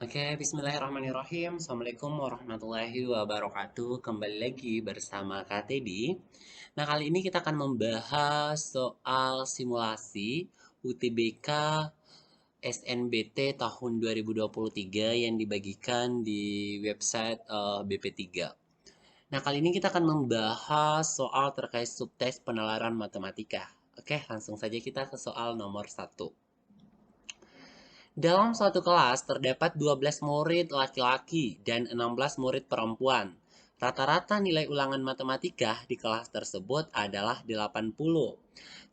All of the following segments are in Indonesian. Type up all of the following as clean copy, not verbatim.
Oke, bismillahirrahmanirrahim. Assalamualaikum warahmatullahi wabarakatuh. Kembali lagi bersama Kak Teddy. Nah, kali ini kita akan membahas soal simulasi UTBK SNBT tahun 2023 yang dibagikan di website BP3. Nah, kali ini kita akan membahas soal terkait subtes penalaran matematika. Oke, langsung saja kita ke soal nomor 1. Dalam suatu kelas terdapat 12 murid laki-laki dan 16 murid perempuan. Rata-rata nilai ulangan matematika di kelas tersebut adalah 80.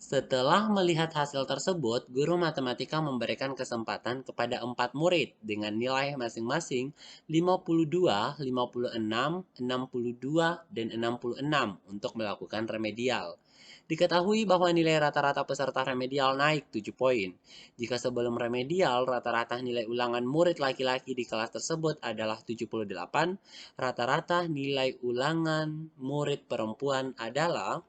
Setelah melihat hasil tersebut, guru matematika memberikan kesempatan kepada 4 murid dengan nilai masing-masing 52, 56, 62, dan 66 untuk melakukan remedial. Diketahui bahwa nilai rata-rata peserta remedial naik 7 poin. Jika sebelum remedial, rata-rata nilai ulangan murid laki-laki di kelas tersebut adalah 78, rata-rata nilai ulangan murid perempuan adalah.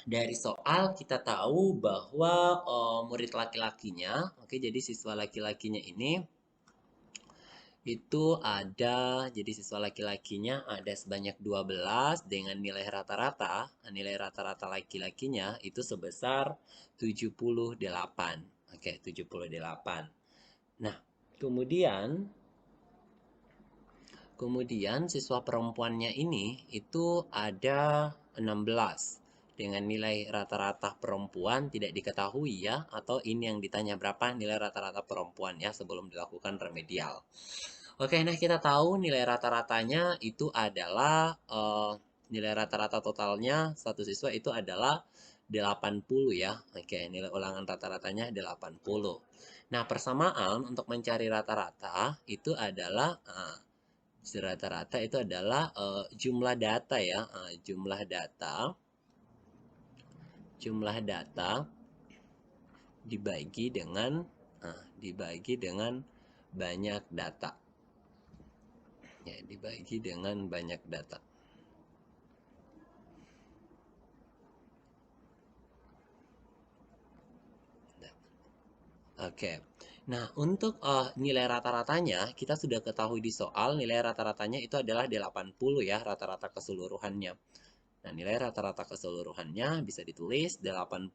Dari soal kita tahu bahwa murid laki-lakinya, oke, jadi siswa laki-lakinya ini itu ada, jadi siswa laki-lakinya ada sebanyak 12 dengan nilai rata-rata laki-lakinya itu sebesar 78. Oke, 78. Nah, kemudian siswa perempuannya ini itu ada 16 dengan nilai rata-rata perempuan tidak diketahui ya, atau ini yang ditanya berapa nilai rata-rata perempuan ya sebelum dilakukan remedial. Oke, nah kita tahu nilai rata-ratanya itu adalah nilai rata-rata totalnya satu siswa itu adalah 80 ya. Oke, nilai ulangan rata-ratanya 80. Nah, persamaan untuk mencari rata-rata itu adalah rata-rata itu adalah jumlah data ya, jumlah data dibagi dengan banyak data. Ya, dibagi dengan banyak data. Oke. Nah, untuk nilai rata-ratanya, kita sudah ketahui di soal nilai rata-ratanya itu adalah 80 ya, rata-rata keseluruhannya. Nah, nilai rata-rata keseluruhannya bisa ditulis 80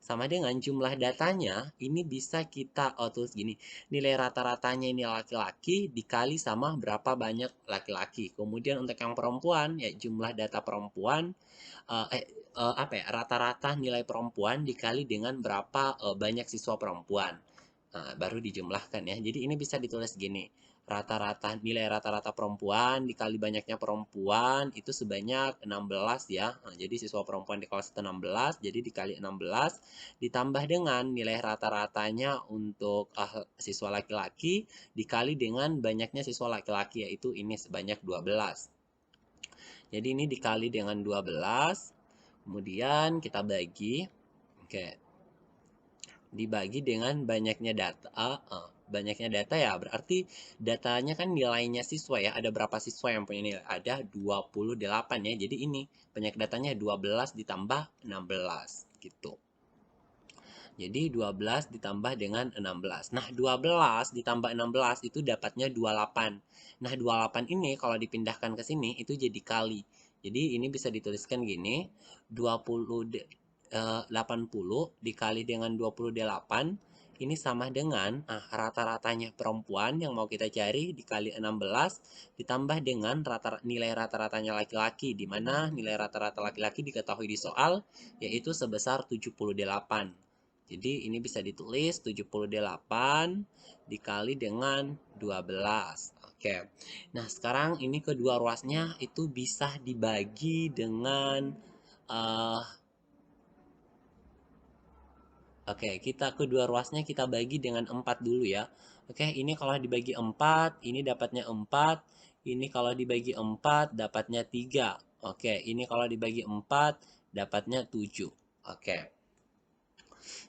sama dengan jumlah datanya. Ini bisa kita tulis gini. Nilai rata-ratanya ini laki-laki dikali sama berapa banyak laki-laki. Kemudian untuk yang perempuan, ya jumlah data perempuan apa ya, rata-rata nilai perempuan dikali dengan berapa banyak siswa perempuan. Nah, baru dijumlahkan ya. Jadi ini bisa ditulis gini. Nilai rata-rata perempuan dikali banyaknya perempuan itu sebanyak 16 ya. Nah, jadi siswa perempuan di kelas itu 16, jadi dikali 16 ditambah dengan nilai rata-ratanya untuk siswa laki-laki dikali dengan banyaknya siswa laki-laki, yaitu ini sebanyak 12. Jadi ini dikali dengan 12, kemudian kita bagi. Oke, dibagi dengan banyaknya data ya, berarti datanya kan nilainya siswa ya, ada berapa siswa yang punya nilai, ada 28 ya, jadi ini banyak datanya 12 ditambah 16 gitu. Jadi 12 ditambah dengan 16. Nah, 12 ditambah 16 itu dapatnya 28. Nah, 28 ini kalau dipindahkan ke sini itu jadi kali. Jadi ini bisa dituliskan gini, 80 dikali dengan 28 ini sama dengan rata-ratanya perempuan yang mau kita cari dikali 16 ditambah dengan nilai rata-ratanya laki-laki, di mana nilai rata-rata laki-laki diketahui di soal yaitu sebesar 78. Jadi ini bisa ditulis 78 dikali dengan 12. Oke. Nah, sekarang ini kedua ruasnya itu bisa dibagi dengan Oke, kita kedua ruasnya kita bagi dengan 4 dulu ya. Oke, ini kalau dibagi 4, ini dapatnya 4. Ini kalau dibagi 4, dapatnya 3. Oke, ini kalau dibagi 4, dapatnya 7. Oke.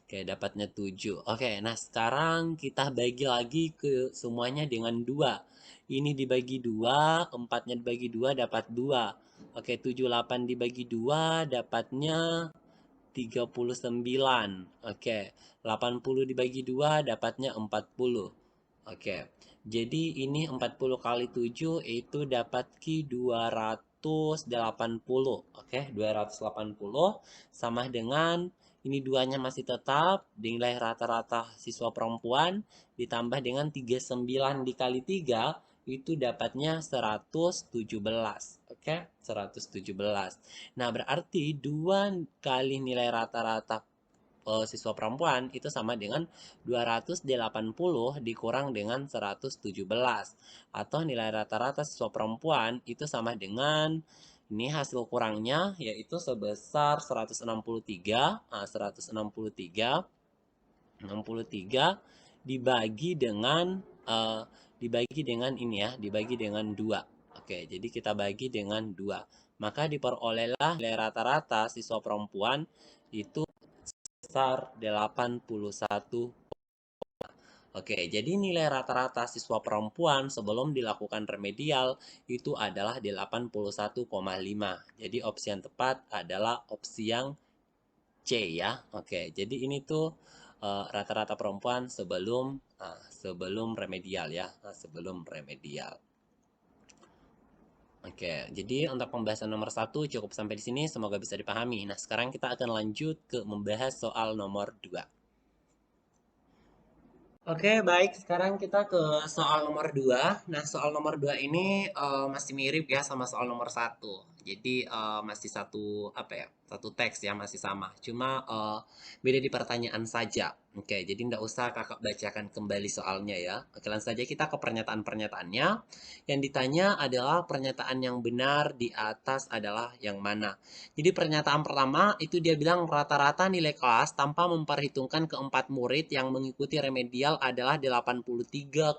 Oke, dapatnya 7. Oke, nah sekarang kita bagi lagi ke semuanya dengan 2. Ini dibagi 2, 4-nya dibagi 2, dapat 2. Oke, 78 dibagi 2, dapatnya 39. Oke, 80 dibagi 2 dapatnya 40. Oke, jadi ini 40 kali 7 itu dapat Ki 280. Oke, 280 sama dengan ini duanya masih tetap, nilai rata-rata siswa perempuan ditambah dengan 39 dikali 3 itu dapatnya 117. Oke, 117. Nah, berarti 2 kali nilai rata-rata siswa perempuan itu sama dengan 280 dikurang dengan 117. Atau nilai rata-rata siswa perempuan itu sama dengan ini hasil kurangnya yaitu sebesar 163, 63 dibagi dengan ini ya, dibagi dengan 2. Oke, jadi kita bagi dengan 2. Maka diperolehlah nilai rata-rata siswa perempuan itu sebesar 81. Oke, jadi nilai rata-rata siswa perempuan sebelum dilakukan remedial itu adalah 81,5. Jadi opsi yang tepat adalah opsi yang C ya. Oke, jadi ini tuh rata-rata perempuan sebelum remedial ya, sebelum remedial. Oke, jadi untuk pembahasan nomor 1 cukup sampai di sini, semoga bisa dipahami. Nah, sekarang kita akan lanjut ke membahas soal nomor 2. Oke, baik. Sekarang kita ke soal nomor 2. Nah, soal nomor 2 ini masih mirip ya sama soal nomor 1. Jadi masih satu apa ya? Satu teks ya, masih sama. Cuma beda di pertanyaan saja. Oke, jadi nggak usah kakak bacakan kembali soalnya ya. Oke, langsung saja kita ke pernyataan-pernyataannya. Yang ditanya adalah pernyataan yang benar di atas adalah yang mana. Jadi pernyataan pertama itu dia bilang rata-rata nilai kelas tanpa memperhitungkan keempat murid yang mengikuti remedial adalah 83,5.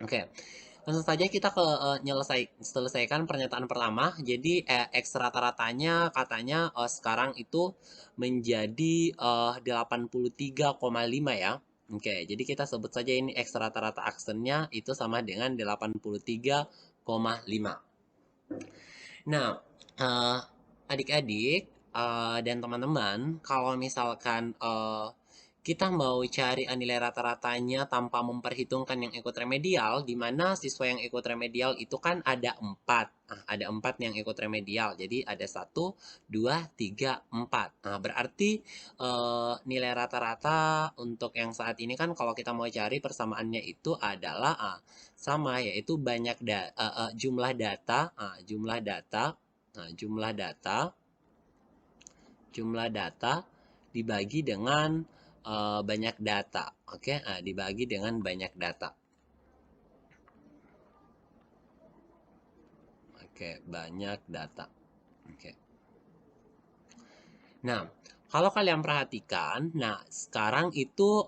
Oke. Langsung saja kita ke selesaikan pernyataan pertama. Jadi X rata-ratanya katanya sekarang itu menjadi 83,5 ya. Oke, jadi kita sebut saja ini X rata-rata aksennya itu sama dengan 83,5. Nah, adik-adik dan teman-teman, kalau misalkan kita mau cari nilai rata-ratanya tanpa memperhitungkan yang ikut remedial, di mana siswa yang ikut remedial itu kan ada 4. Nah, ada 4 yang ikut remedial. Jadi ada 1, 2, 3, 4. Nah, berarti nilai rata-rata untuk yang saat ini kan kalau kita mau cari persamaannya itu adalah sama yaitu jumlah data, jumlah data dibagi dengan banyak data. Oke, dibagi dengan banyak data. Oke, banyak data. Oke. Nah, kalau kalian perhatikan, nah sekarang itu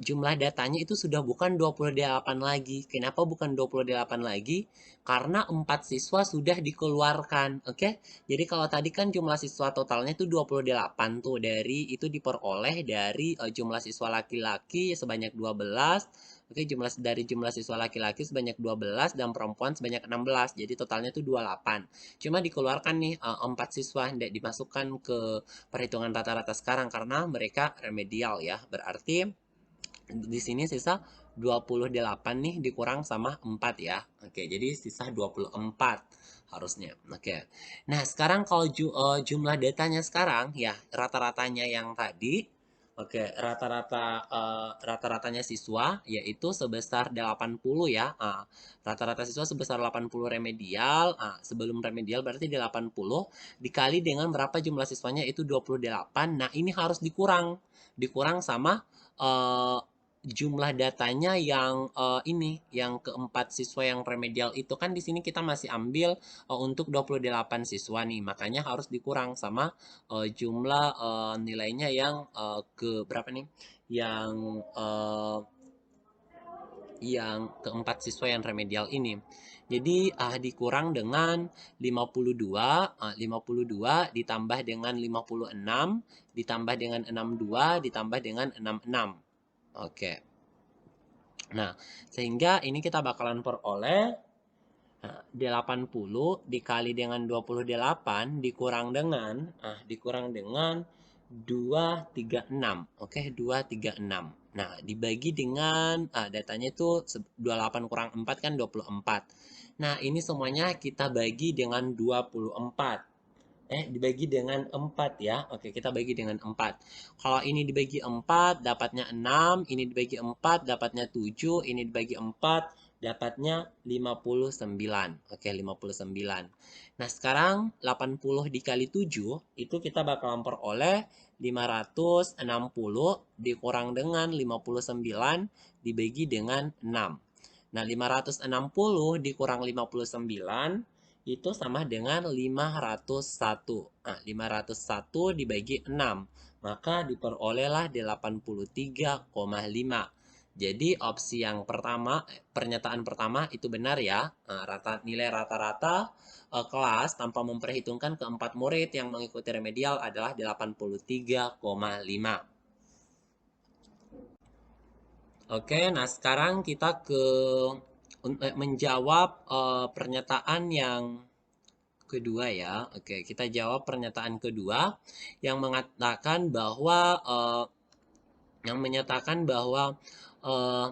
jumlah datanya itu sudah bukan 28 lagi. Kenapa bukan 28 lagi? Karena 4 siswa sudah dikeluarkan. Oke? Jadi kalau tadi kan jumlah siswa totalnya itu 28 tuh itu diperoleh dari jumlah siswa laki-laki sebanyak 12. Oke, dari jumlah siswa laki-laki sebanyak 12 dan perempuan sebanyak 16. Jadi totalnya itu 28. Cuma dikeluarkan nih 4 siswa tidak dimasukkan ke perhitungan rata-rata sekarang karena mereka remedial ya. Berarti di sini sisa 28 nih dikurang sama 4 ya. Oke, jadi sisa 24 harusnya. Oke. Nah, sekarang kalau jumlah datanya sekarang ya rata-ratanya yang tadi. Oke, rata-ratanya siswa yaitu sebesar 80 ya. Rata-rata siswa sebesar 80 remedial. Sebelum remedial berarti 80 dikali dengan berapa jumlah siswanya itu 28. Nah, ini harus dikurang sama jumlah datanya yang yang keempat siswa yang remedial itu kan di sini kita masih ambil untuk 28 siswa nih, makanya harus dikurang sama jumlah nilainya yang ke berapa nih? Yang keempat siswa yang remedial ini. Jadi dikurang dengan 52 ditambah dengan 56 ditambah dengan 62 ditambah dengan 66. Oke. Nah, sehingga ini kita bakalan peroleh Nah, 80 dikali dengan 28 dikurang dengan 236. Oke, 236. Nah, dibagi dengan datanya itu 28 kurang 4 kan 24. Nah, ini semuanya kita bagi dengan 24. Dibagi dengan 4 ya. Oke, kita bagi dengan 4. Kalau ini dibagi 4, dapatnya 6. Ini dibagi 4, dapatnya 7. Ini dibagi 4, dapatnya 59. Oke, 59. Nah, sekarang 80 dikali 7, itu kita bakal memperoleh 560 dikurang dengan 59 dibagi dengan 6. Nah, 560 dikurang 59 itu sama dengan 501. Nah, 501 dibagi 6, maka diperolehlah 83,5. Jadi opsi yang pertama, pernyataan pertama itu benar ya. Nah, nilai rata-rata kelas tanpa memperhitungkan keempat murid yang mengikuti remedial adalah 83,5. Oke, nah sekarang kita menjawab pernyataan yang kedua ya. Oke, kita jawab pernyataan kedua yang mengatakan bahwa eh,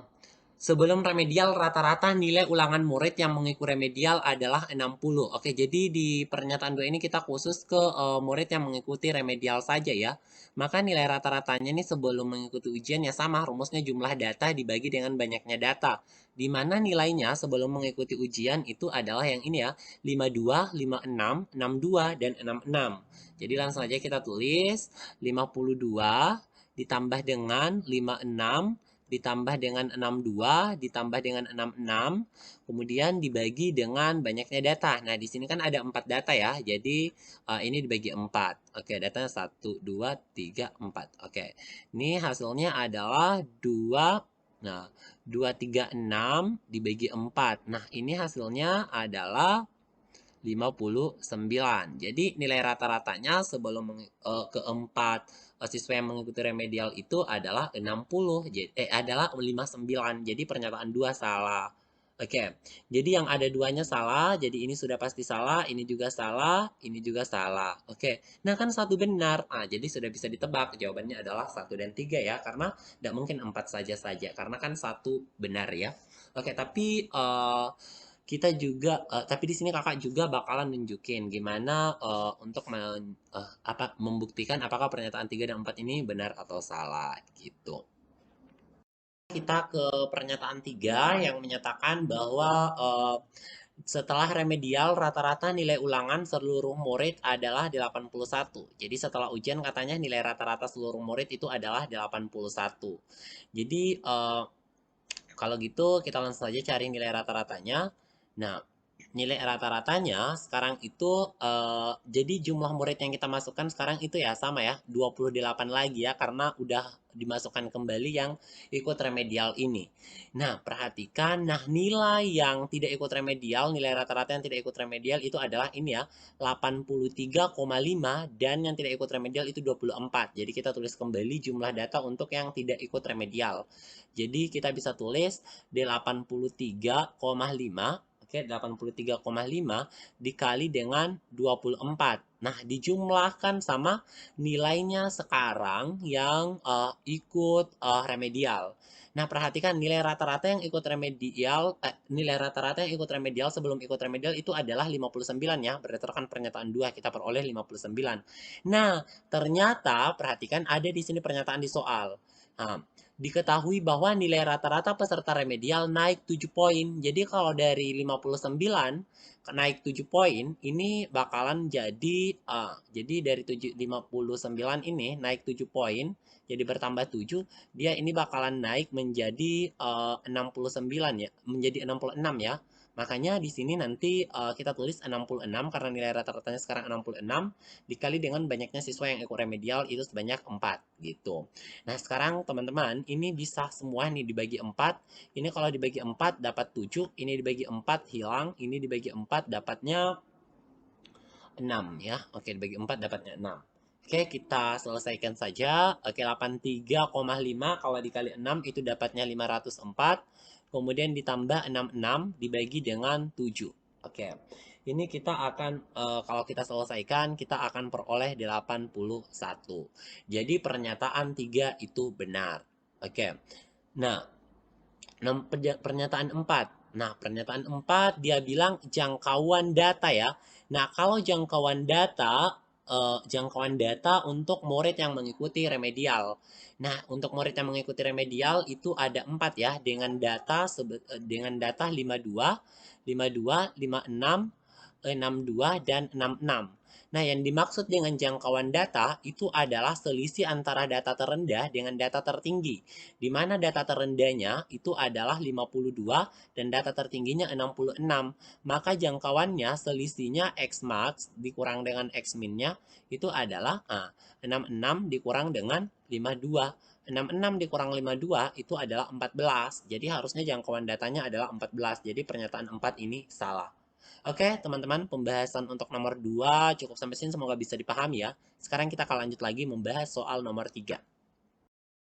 sebelum remedial rata-rata nilai ulangan murid yang mengikuti remedial adalah 60. Oke, jadi di pernyataan 2 ini kita khusus ke murid yang mengikuti remedial saja ya. Maka nilai rata-ratanya ini sebelum mengikuti ujian ya sama, rumusnya jumlah data dibagi dengan banyaknya data. Di mana nilainya sebelum mengikuti ujian itu adalah yang ini ya, 52, 56, 62, dan 66. Jadi langsung aja kita tulis 52 ditambah dengan 56 ditambah dengan 62, ditambah dengan 66, kemudian dibagi dengan banyaknya data. Nah, di sini kan ada 4 data ya, jadi ini dibagi 4. Oke, datanya 1, 2, 3, 4. Oke, ini hasilnya adalah 2, nah, 236 dibagi 4. Nah, ini hasilnya adalah 59. Jadi nilai rata-ratanya sebelum keempat siswa yang mengikuti remedial itu adalah 60. Adalah 59. Jadi pernyataan 2 salah. Oke, jadi yang ada duanya salah, jadi ini sudah pasti salah, ini juga salah, ini juga salah. Oke, nah kan satu benar, jadi sudah bisa ditebak, jawabannya adalah 1 dan 3 ya, karena tidak mungkin 4 saja, karena kan satu benar ya. Oke, tapi tapi di sini kakak juga bakalan nunjukin gimana untuk membuktikan apakah pernyataan 3 dan 4 ini benar atau salah gitu. Kita ke pernyataan 3 yang menyatakan bahwa setelah remedial rata-rata nilai ulangan seluruh murid adalah 81. Jadi setelah ujian katanya nilai rata-rata seluruh murid itu adalah 81. Jadi kalau gitu kita langsung saja cari nilai rata-ratanya. Nah, nilai rata-ratanya sekarang itu jadi jumlah murid yang kita masukkan sekarang itu ya sama ya, 28 lagi ya karena udah dimasukkan kembali yang ikut remedial ini. Nah, perhatikan, nah nilai yang tidak ikut remedial, nilai rata-rata yang tidak ikut remedial itu adalah ini ya, 83,5 dan yang tidak ikut remedial itu 24. Jadi kita tulis kembali jumlah data untuk yang tidak ikut remedial. Jadi kita bisa tulis 83,5. Oke, 83,5 dikali dengan 24. Nah, dijumlahkan sama nilainya sekarang yang ikut remedial. Nah, perhatikan nilai rata-rata yang ikut remedial, nilai rata-rata yang ikut remedial sebelum ikut remedial itu adalah 59 ya. Berdasarkan pernyataan 2 kita peroleh 59. Nah, ternyata perhatikan ada di sini pernyataan di soal. Nah, diketahui bahwa nilai rata-rata peserta remedial naik 7 poin. Jadi kalau dari 59 naik 7 poin, ini bakalan jadi dari 59 ini naik 7 poin, jadi bertambah 7, dia ini bakalan naik menjadi 69 ya, menjadi 66 ya. Makanya di sini nanti kita tulis 66 karena nilai rata-ratanya sekarang 66 dikali dengan banyaknya siswa yang ikut remedial itu sebanyak 4 gitu. Nah, sekarang teman-teman, ini bisa semua nih dibagi 4. Ini kalau dibagi 4 dapat 7, ini dibagi 4 hilang, ini dibagi 4 dapatnya 6 ya. Oke, dibagi 4 dapatnya 6. Oke, kita selesaikan saja. Oke, 83,5 kalau dikali 6 itu dapatnya 504. Kemudian ditambah 66 dibagi dengan 7. Oke, ini kita akan, kalau kita selesaikan, kita akan peroleh 81. Jadi pernyataan 3 itu benar. Oke, nah, pernyataan 4. Nah, pernyataan 4 dia bilang jangkauan data ya. Nah, kalau jangkauan data untuk murid yang mengikuti remedial. Nah, untuk murid yang mengikuti remedial itu ada 4 ya, dengan data 52, 52, 56, 62, dan 66. Nah, yang dimaksud dengan jangkauan data itu adalah selisih antara data terendah dengan data tertinggi, di mana data terendahnya itu adalah 52 dan data tertingginya 66. Maka jangkauannya selisihnya X max dikurang dengan X minnya itu adalah 66 dikurang dengan 52. 66 dikurang 52 itu adalah 14. Jadi harusnya jangkauan datanya adalah 14. Jadi pernyataan 4 ini salah. Oke, teman-teman, pembahasan untuk nomor 2 cukup sampai sini, semoga bisa dipahami ya. Sekarang kita akan lanjut lagi membahas soal nomor 3.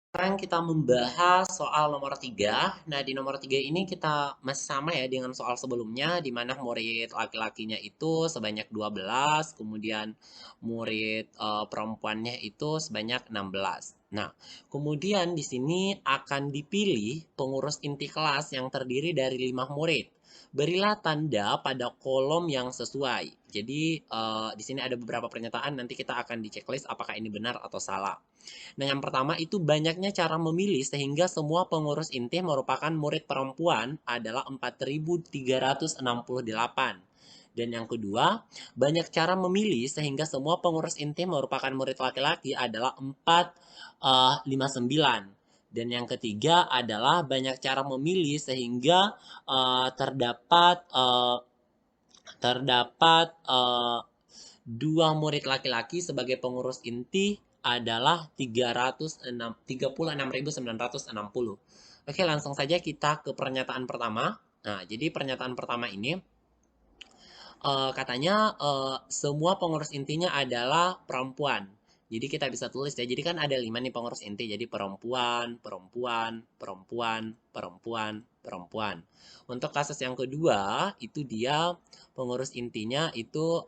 Sekarang kita membahas soal nomor 3. Nah, di nomor 3 ini kita masih sama ya dengan soal sebelumnya, di mana murid laki-lakinya itu sebanyak 12, kemudian murid perempuannya itu sebanyak 16. Nah, kemudian di sini akan dipilih pengurus inti kelas yang terdiri dari 5 murid. Berilah tanda pada kolom yang sesuai. Jadi, di sini ada beberapa pernyataan, nanti kita akan di checklist apakah ini benar atau salah. Nah, yang pertama itu banyaknya cara memilih sehingga semua pengurus inti merupakan murid perempuan adalah 4.368. Dan yang kedua, banyak cara memilih sehingga semua pengurus inti merupakan murid laki-laki adalah 459. Dan yang ketiga adalah banyak cara memilih sehingga terdapat 2 murid laki-laki sebagai pengurus inti adalah 36.960. Oke, langsung saja kita ke pernyataan pertama. Nah, jadi pernyataan pertama ini katanya semua pengurus intinya adalah perempuan. Jadi kita bisa tulis ya. Jadi kan ada 5 nih pengurus inti. Jadi perempuan, perempuan, perempuan, perempuan, perempuan. Untuk kasus yang kedua, itu dia pengurus intinya itu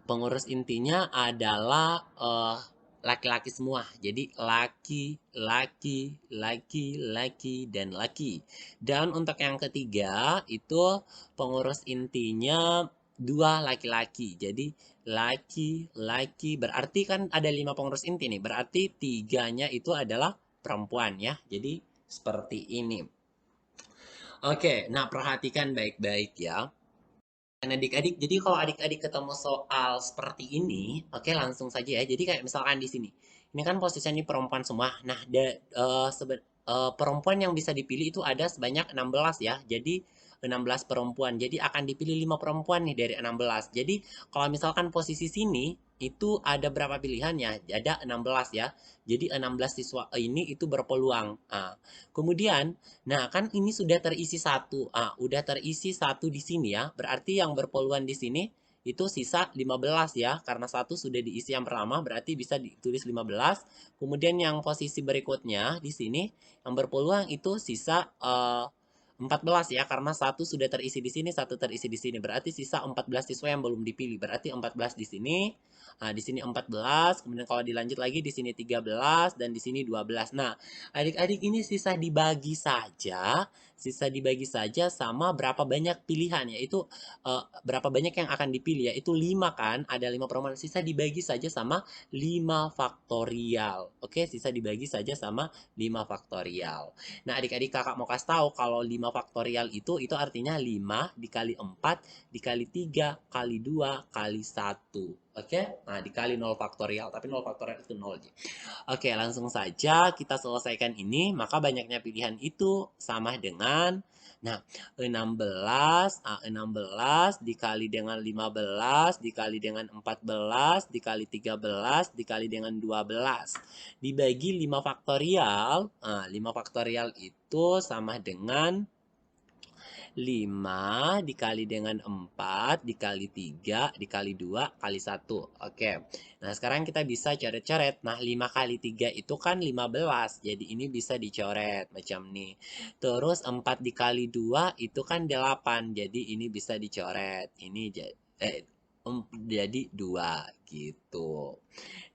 pengurus intinya adalah laki-laki semua. Jadi laki, laki, laki, laki, dan laki. Dan untuk yang ketiga itu pengurus intinya 2 laki-laki. Jadi laki, laki, berarti kan ada 5 pengurus inti nih. Berarti 3-nya itu adalah perempuan ya. Jadi seperti ini. Oke, nah perhatikan baik-baik ya. Dan adik-adik, jadi kalau adik-adik ketemu soal seperti ini, oke langsung saja ya. Jadi kayak misalkan di sini, ini kan posisinya perempuan semua. Nah, perempuan yang bisa dipilih itu ada sebanyak 16 ya. Jadi 16 perempuan. Jadi akan dipilih 5 perempuan nih dari 16. Jadi kalau misalkan posisi sini itu ada berapa pilihannya? Ada 16 ya. Jadi 16 siswa ini itu berpeluang. Nah, kemudian nah, kan ini sudah terisi satu. Udah terisi satu di sini ya. Berarti yang berpeluang di sini itu sisa 15 ya. Karena satu sudah diisi yang pertama, berarti bisa ditulis 15. Kemudian yang posisi berikutnya di sini yang berpeluang itu sisa 14 ya, karena satu sudah terisi di sini, satu terisi di sini. Berarti sisa 14 siswa yang belum dipilih. Berarti 14 di sini. Nah, di sini 14, kemudian kalau dilanjut lagi di sini 13 dan di sini 12. Nah, adik-adik ini sisa dibagi saja sama berapa banyak pilihan, yaitu berapa banyak yang akan dipilih, yaitu 5 kan, ada 5 perempuan, sisa dibagi saja sama 5 faktorial. Oke, sisa dibagi saja sama 5 faktorial. Nah, adik-adik kakak mau kasih tahu kalau 5 faktorial itu artinya 5 dikali 4 dikali 3 kali 2 kali 1. Oke, nah dikali 0 faktorial, tapi 0 faktorial itu 0. Oke, langsung saja kita selesaikan ini, maka banyaknya pilihan itu sama dengan, nah, 16 dikali dengan 15, dikali dengan 14, dikali 13, dikali dengan 12. Dibagi 5 faktorial, 5 faktorial itu sama dengan 5 dikali dengan 4 dikali 3 dikali 2 kali 1. Oke. Nah, sekarang kita bisa coret-coret. Nah, 5 kali 3 itu kan 15. Jadi ini bisa dicoret macam nih. Terus 4 dikali 2 itu kan 8. Jadi ini bisa dicoret. Ini jadi 2 gitu.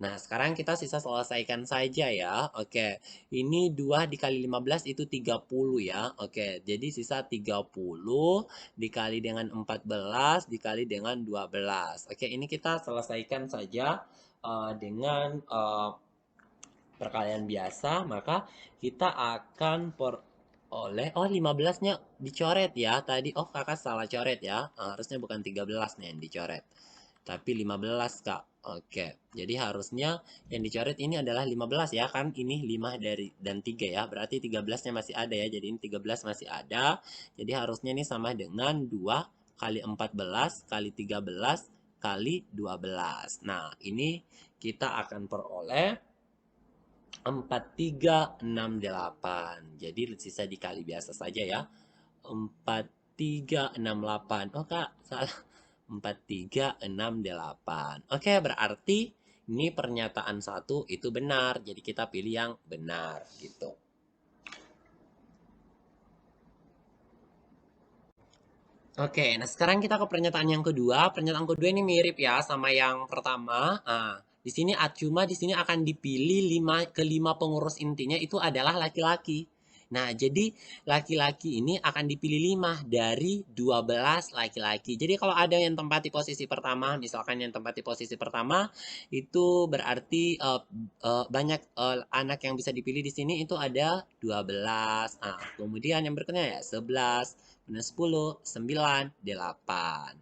Nah, sekarang kita sisa selesaikan saja ya. Oke, ini 2 dikali 15 itu 30 ya. Oke, jadi sisa 30 dikali dengan 14 dikali dengan 12. Oke, ini kita selesaikan saja dengan perkalian biasa. Maka kita akan oleh 15-nya dicoret ya tadi. Oh, kakak salah coret ya. Harusnya bukan 13 nih yang dicoret, tapi 15 Kak. Oke, jadi harusnya yang dicoret ini adalah 15 ya, kan ini 5 dari dan 3 ya, berarti 13-nya masih ada ya, jadi ini 13 masih ada, jadi harusnya ini sama dengan 2 kali 14 kali 13 kali 12. Nah, ini kita akan peroleh 4368. Jadi sisa dikali biasa saja ya. 4368. Oh Kak, salah. 4368. Oke, berarti ini pernyataan satu itu benar. Jadi kita pilih yang benar gitu. Oke, nah sekarang kita ke pernyataan yang kedua. Pernyataan kedua ini mirip ya sama yang pertama. Di sini cuma di sini akan dipilih kelima pengurus intinya itu adalah laki-laki. Nah, jadi laki-laki ini akan dipilih 5 dari 12 laki-laki. Jadi kalau ada yang tempati posisi pertama, misalkan yang tempati posisi pertama, itu berarti banyak anak yang bisa dipilih di sini itu ada 12. Kemudian yang berikutnya ya 11, 10, 9, 8.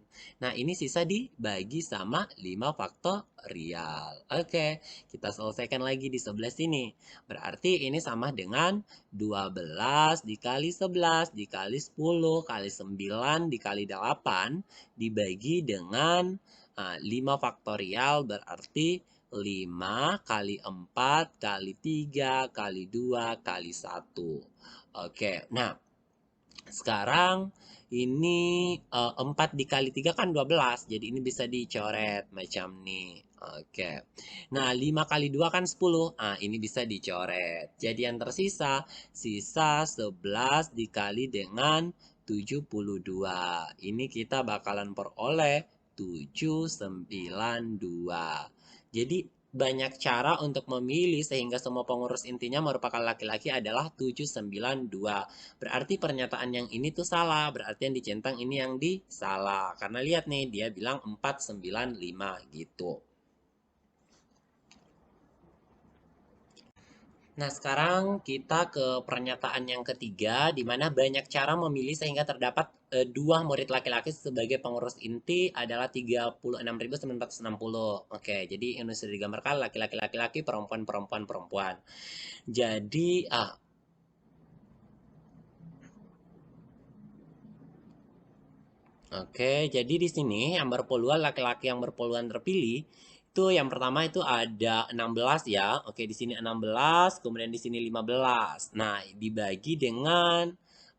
Nah, ini sisa dibagi sama 5 faktorial. Oke, kita selesaikan lagi di sebelah sini. Berarti ini sama dengan 12 dikali 11 dikali 10 kali 9 dikali 8 dibagi dengan 5 faktorial berarti 5 kali 4 kali 3 kali 2 kali 1. Oke, nah sekarang ini 4 dikali 3 kan 12. Jadi ini bisa dicoret macam nih. Oke. Nah, 5 kali 2 kan 10. Ini bisa dicoret. Jadi yang tersisa, sisa 11 dikali dengan 72. Ini kita bakalan peroleh 792. Jadi banyak cara untuk memilih sehingga semua pengurus intinya merupakan laki-laki adalah 792. Berarti pernyataan yang ini tuh salah. Berarti yang dicentang ini yang disalah. Karena lihat nih, dia bilang 495 gitu. Nah, sekarang kita ke pernyataan yang ketiga, di mana banyak cara memilih sehingga terdapat dua murid laki-laki sebagai pengurus inti adalah 36.960. Oke, jadi ini sudah digambarkan laki-laki laki-laki, perempuan perempuan perempuan. Jadi, oke, jadi di sini yang berpeluang laki-laki yang berpeluang terpilih itu yang pertama itu ada 16 ya. Oke, di sini 16, kemudian di sini 15. Nah, dibagi dengan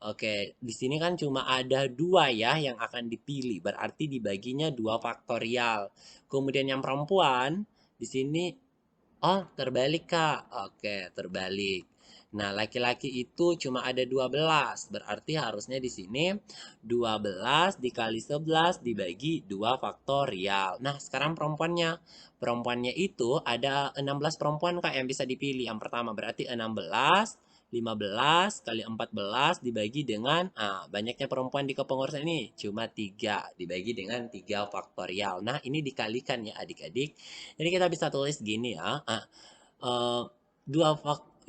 oke, di sini kan cuma ada 2 ya yang akan dipilih. Berarti dibaginya 2 faktorial. Kemudian yang perempuan di sini oh, terbalik, Kak. Oke, terbalik. Nah, laki-laki itu cuma ada 12. Berarti harusnya di sini 12 dikali 11 dibagi 2 faktorial. Nah, sekarang perempuannya. Perempuannya itu ada 16 perempuan, Kak, yang bisa dipilih. Yang pertama berarti 16, 15 kali 14 dibagi dengan banyaknya perempuan di kepengurusan ini cuma 3 dibagi dengan 3 faktorial. Nah, ini dikalikan ya adik-adik. Jadi kita bisa tulis gini ya. Eh,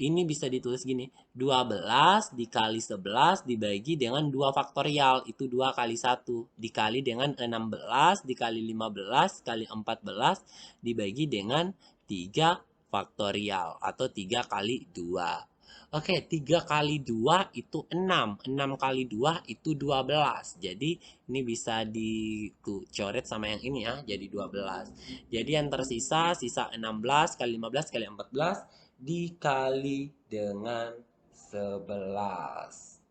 ini bisa ditulis gini. 12 dikali 11 dibagi dengan 2 faktorial. Itu 2 kali 1. Dikali dengan 16 dikali 15 kali 14 dibagi dengan 3 faktorial. Atau 3 kali 2. Oke, 3 kali 2 itu 6. 6 kali 2 itu 12. Jadi ini bisa dicoret sama yang ini ya, jadi 12. Jadi yang tersisa, sisa 16 kali 15 kali 14 dikali dengan 11.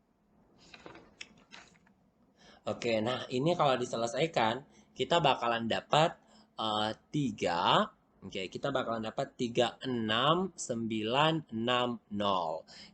Oke, nah ini kalau diselesaikan, kita bakalan dapat 3. Oke, kita bakalan dapat 369660.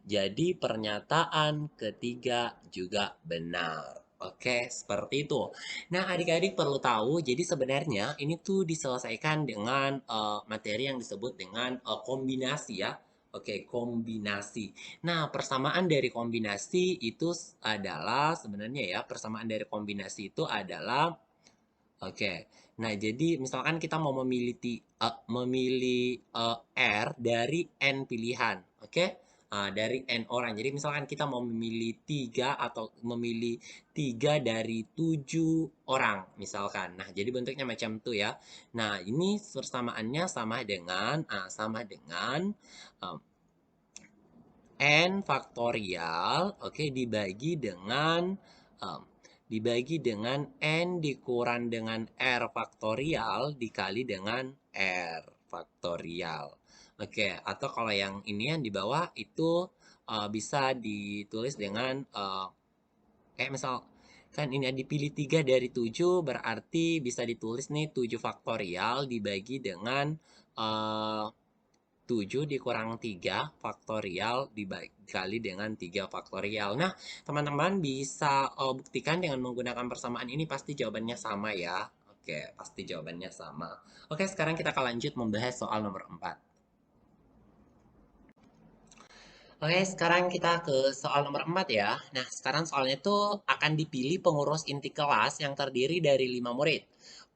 Jadi pernyataan ketiga juga benar. Oke, seperti itu. Nah, adik-adik perlu tahu, jadi sebenarnya ini tuh diselesaikan dengan materi yang disebut dengan kombinasi ya. Oke, kombinasi. Nah, persamaan dari kombinasi itu adalah sebenarnya ya, persamaan dari kombinasi itu adalah oke. Nah, jadi misalkan kita mau memilih R dari N pilihan, oke? Dari N orang. Jadi misalkan kita mau memilih 3 atau memilih 3 dari 7 orang, misalkan. Nah, jadi bentuknya macam itu ya. Nah, ini persamaannya sama dengan eh, N faktorial, oke, um, dibagi dengan N dikurang dengan R faktorial dikali dengan R faktorial. Oke, atau kalau yang ini yang di bawah itu bisa ditulis dengan kayak misal kan ini dipilih 3 dari 7 berarti bisa ditulis nih 7 faktorial dibagi dengan eh, 7 dikurang 3 faktorial dikali dengan 3 faktorial. Nah, teman-teman bisa buktikan dengan menggunakan persamaan ini pasti jawabannya sama ya. Oke, pasti jawabannya sama. Oke, sekarang kita akan lanjut membahas soal nomor 4. Oke, sekarang kita ke soal nomor 4 ya. Nah, sekarang soalnya itu akan dipilih pengurus inti kelas yang terdiri dari 5 murid.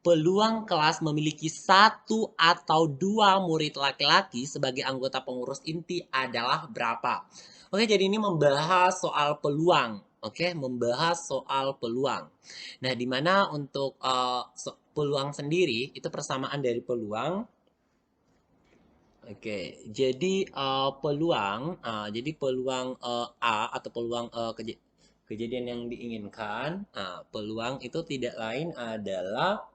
Peluang kelas memiliki satu atau dua murid laki-laki sebagai anggota pengurus inti adalah berapa? Oke, jadi ini membahas soal peluang. Oke, membahas soal peluang. Nah, di mana untuk peluang sendiri, itu persamaan dari peluang. Oke, jadi peluang A atau peluang kejadian yang diinginkan, peluang itu tidak lain adalah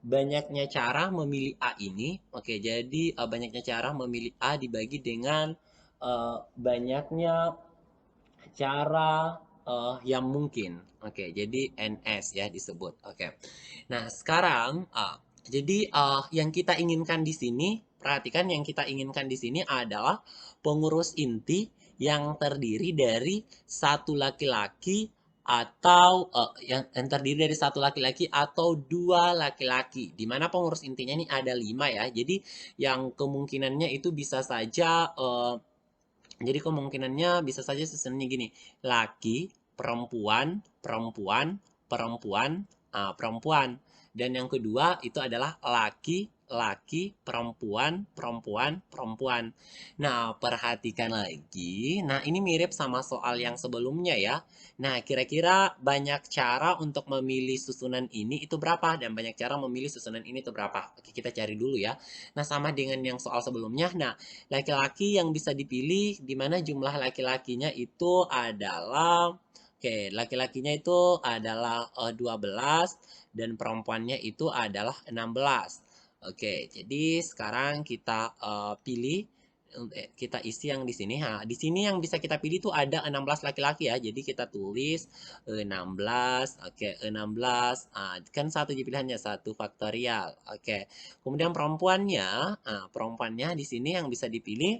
banyaknya cara memilih A ini. Oke, jadi banyaknya cara memilih A dibagi dengan banyaknya cara yang mungkin. Oke, jadi NS ya disebut. Oke. Nah, sekarang jadi yang kita inginkan di sini, perhatikan yang kita inginkan di sini adalah pengurus inti yang terdiri dari satu laki-laki atau yang terdiri dari satu laki-laki atau dua laki-laki. Di mana pengurus intinya ini ada 5 ya. Jadi yang kemungkinannya itu bisa saja jadi kemungkinannya bisa saja susunannya gini. Laki, perempuan, perempuan, perempuan, perempuan. Dan yang kedua itu adalah laki, laki, perempuan, perempuan, perempuan. Nah, perhatikan lagi. Nah, ini mirip sama soal yang sebelumnya ya. Nah, kira-kira banyak cara untuk memilih susunan ini itu berapa? Dan banyak cara memilih susunan ini itu berapa? Oke, kita cari dulu ya. Nah, sama dengan yang soal sebelumnya. Nah, laki-laki yang bisa dipilih di mana jumlah laki-lakinya itu adalah oke, laki-lakinya itu adalah 12 dan perempuannya itu adalah 16. Oke, jadi sekarang kita pilih kita isi yang di sini. Nah, di sini yang bisa kita pilih itu ada 16 laki-laki ya. Jadi kita tulis 16. Oke, 16. Kan satu pilihannya satu faktorial. Oke. Kemudian perempuannya di sini yang bisa dipilih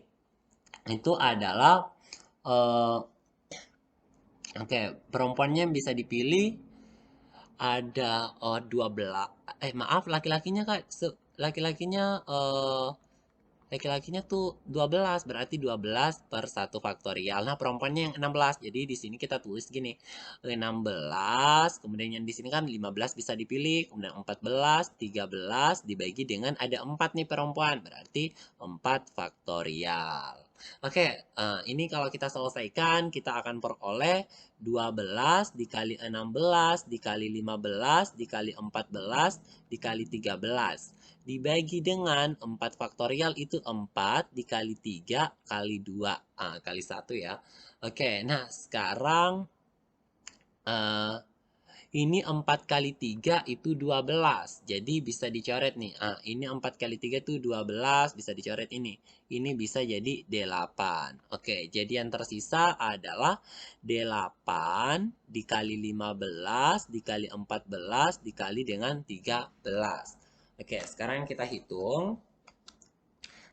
itu adalah eh, oke, perempuannya yang bisa dipilih ada 12. Maaf, laki-lakinya Kak, laki-lakinya laki-lakinya tuh 12, berarti 12 per satu faktorial. Nah, perempuannya yang 16. Jadi di sini kita tulis gini, 16, kemudian yang di sini kan 15 bisa dipilih, kemudian 14, 13 dibagi dengan ada 4 nih perempuan, berarti 4 faktorial. Oke, ini kalau kita selesaikan, kita akan peroleh 12 dikali 16 dikali 15 dikali 14 dikali 13 dibagi dengan 4 faktorial itu 4 dikali 3 kali 2 kali 1 ya. Oke, nah sekarang eh, Ini 4 kali 3 itu 12. Jadi bisa dicoret nih. Ini 4 kali 3 itu 12, bisa dicoret ini. Ini bisa jadi 8. Oke, jadi yang tersisa adalah 8 dikali 15 dikali 14 dikali dengan 13. Oke, sekarang kita hitung.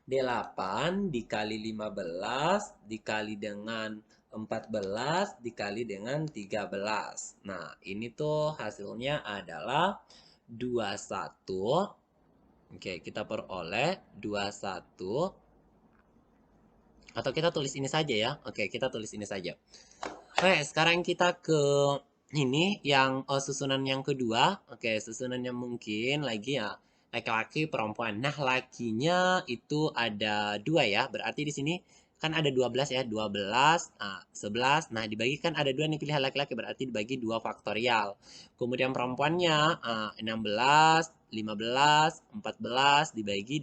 8 dikali 15 dikali dengan 14 dikali dengan 13. Nah, ini tuh hasilnya adalah 21. Oke, kita peroleh 21. Atau kita tulis ini saja ya. Oke, kita tulis ini saja. Oke, sekarang kita ke ini yang susunan yang kedua. Oke, susunannya mungkin lagi ya laki-laki perempuan. Nah, lakinya itu ada 2 ya. Berarti di sini kan ada 12 ya. 12, 11. Nah, dibagi kan ada 2 nih pilihan laki-laki. Berarti dibagi 2 faktorial. Kemudian perempuannya 16, 15, 14 dibagi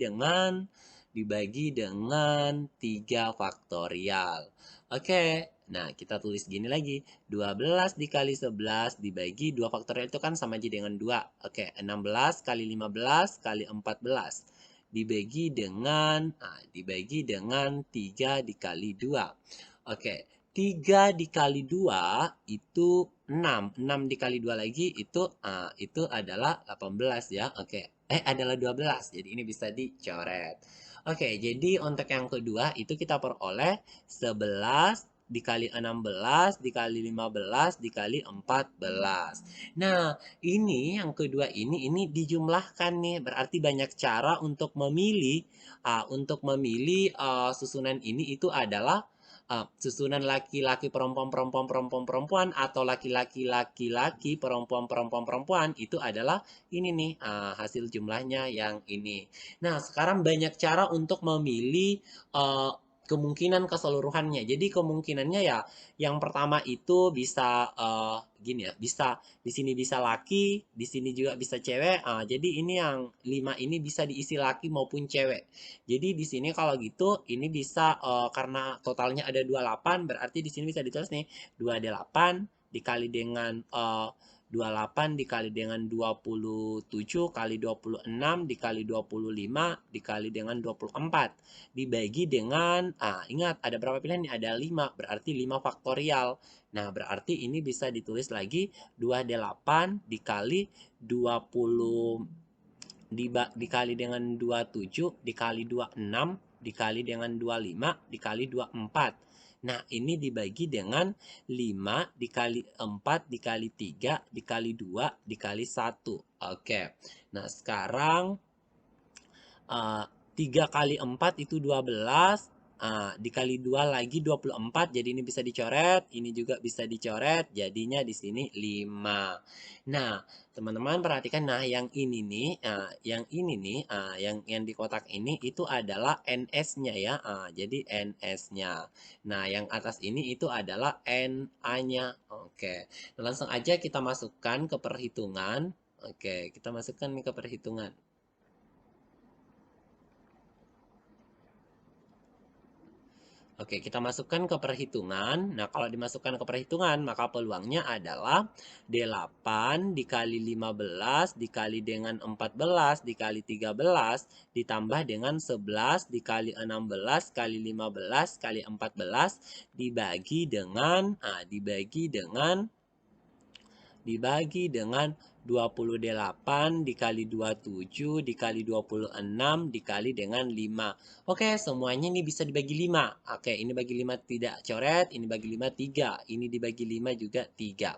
dengan 3 faktorial. Oke, nah kita tulis gini lagi. 12 dikali 11 dibagi 2 faktorial itu kan sama aja dengan 2. Oke, 16 kali 15 kali 14 dibagi dengan 3 dikali 2. Oke, 3 dikali 2 itu 6. 6 dikali 2 lagi itu adalah 18 ya. Oke, adalah 12. Jadi ini bisa dicoret. Oke, jadi untuk yang kedua itu kita peroleh 11 dikali 16 dikali 15 dikali 14. Nah, ini yang kedua ini dijumlahkan nih. Berarti banyak cara untuk memilih susunan ini itu adalah susunan laki-laki perempuan perempuan perempuan perempuan atau laki-laki laki-laki perempuan perempuan perempuan itu adalah ini nih hasil jumlahnya yang ini. Nah, sekarang banyak cara untuk memilih kemungkinan keseluruhannya. Jadi kemungkinannya ya yang pertama itu bisa gini ya, bisa di sini bisa laki, di sini juga bisa cewek. Jadi ini yang 5 ini bisa diisi laki maupun cewek. Jadi di sini kalau gitu ini bisa karena totalnya ada 28 berarti di sini bisa ditulis nih 28 dikali dengan 28 dikali dengan 27 kali 26 dikali 25 dikali dengan 24 dibagi dengan ingat ada berapa pilihan nih? Ada 5, berarti 5 faktorial. Nah, berarti ini bisa ditulis lagi 28 dikali 20 dikali dengan 27 dikali 26 dikali dengan 25 dikali 24. Nah, ini dibagi dengan 5 dikali 4 dikali 3 dikali 2 dikali 1. Oke. Nah, sekarang 3 kali 4 itu 12. Dikali 2 lagi 24. Jadi ini bisa dicoret. Ini juga bisa dicoret. Jadinya di sini 5. Nah, teman-teman perhatikan. Nah, yang ini nih. Yang di kotak ini itu adalah NS-nya ya. Jadi NS-nya. Nah, yang atas ini itu adalah NA-nya. Oke. Langsung aja kita masukkan ke perhitungan. Oke, kita masukkan nih ke perhitungan. Oke, kita masukkan ke perhitungan. Nah, kalau dimasukkan ke perhitungan, maka peluangnya adalah 8 dikali 15 dikali dengan 14 dikali 13 ditambah dengan 11 dikali 16 kali 15 kali 14 dibagi dengan 28 dikali 27 dikali 26 dikali dengan 5. Oke, semuanya ini bisa dibagi 5. Oke, ini bagi 5 tidak coret, ini bagi 5 3, ini dibagi 5 juga 3.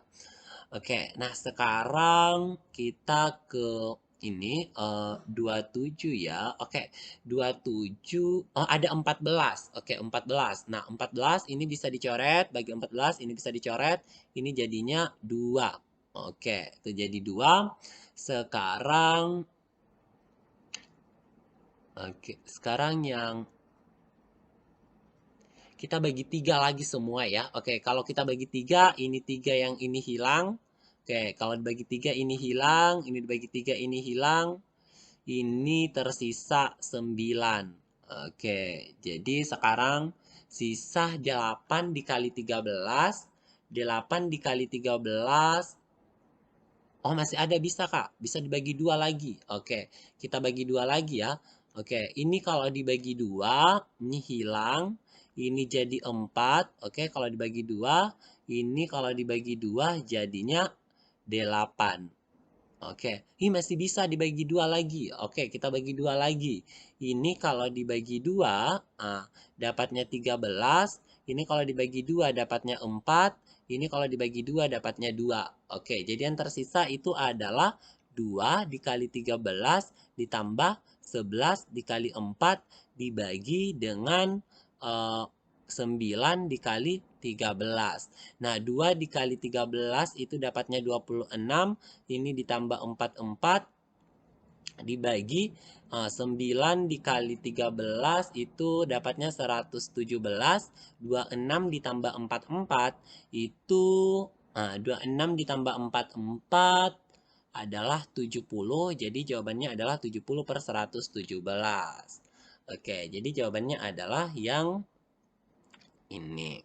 Oke, nah sekarang kita ke ini 27 ya. Oke, 27 ada 14. Oke, 14. Nah, 14 ini bisa dicoret, bagi 14 ini bisa dicoret, ini jadinya 2. Oke, itu jadi 2. Sekarang yang kita bagi 3 lagi semua ya. Oke, kalau kita bagi 3, ini 3 yang ini hilang. Oke, kalau dibagi 3 ini hilang, ini dibagi 3 ini hilang. Ini tersisa 9. Oke, jadi sekarang sisa 8 dikali 13. 8 dikali 13 Oh, masih ada, bisa Kak. Bisa dibagi dua lagi. Oke, kita bagi dua lagi ya. Oke, ini kalau dibagi dua, ini hilang. Ini jadi 4. Oke, kalau dibagi dua, ini kalau dibagi dua jadinya 8. Oke, ini masih bisa dibagi dua lagi. Oke, kita bagi dua lagi. Ini kalau dibagi dua, dapatnya 13. Ini kalau dibagi dua dapatnya 4. Ini kalau dibagi dua dapatnya 2. Oke, jadi yang tersisa itu adalah 2 dikali 13 ditambah 11 dikali 4 dibagi dengan eh, 9 dikali 13. Nah, 2 dikali 13 itu dapatnya 26. Ini ditambah 44 dibagi 9 dikali 13 itu dapatnya 117. 26 ditambah 44 itu 26 ditambah 44 adalah 70. Jadi jawabannya adalah 70 per 117. Oke, jadi jawabannya adalah yang ini.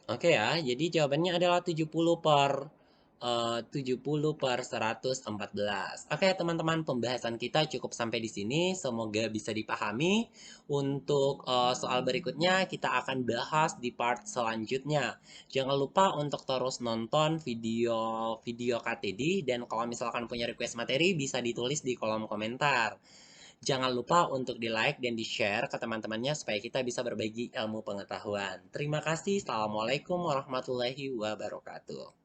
Oke ya, jadi jawabannya adalah 70 per 114. Oke, teman-teman, pembahasan kita cukup sampai di sini. Semoga bisa dipahami. Untuk soal berikutnya kita akan bahas di part selanjutnya. Jangan lupa untuk terus nonton video KTD, dan kalau misalkan punya request materi bisa ditulis di kolom komentar. Jangan lupa untuk di-like dan di-share ke teman-temannya supaya kita bisa berbagi ilmu pengetahuan. Terima kasih. Assalamualaikum warahmatullahi wabarakatuh.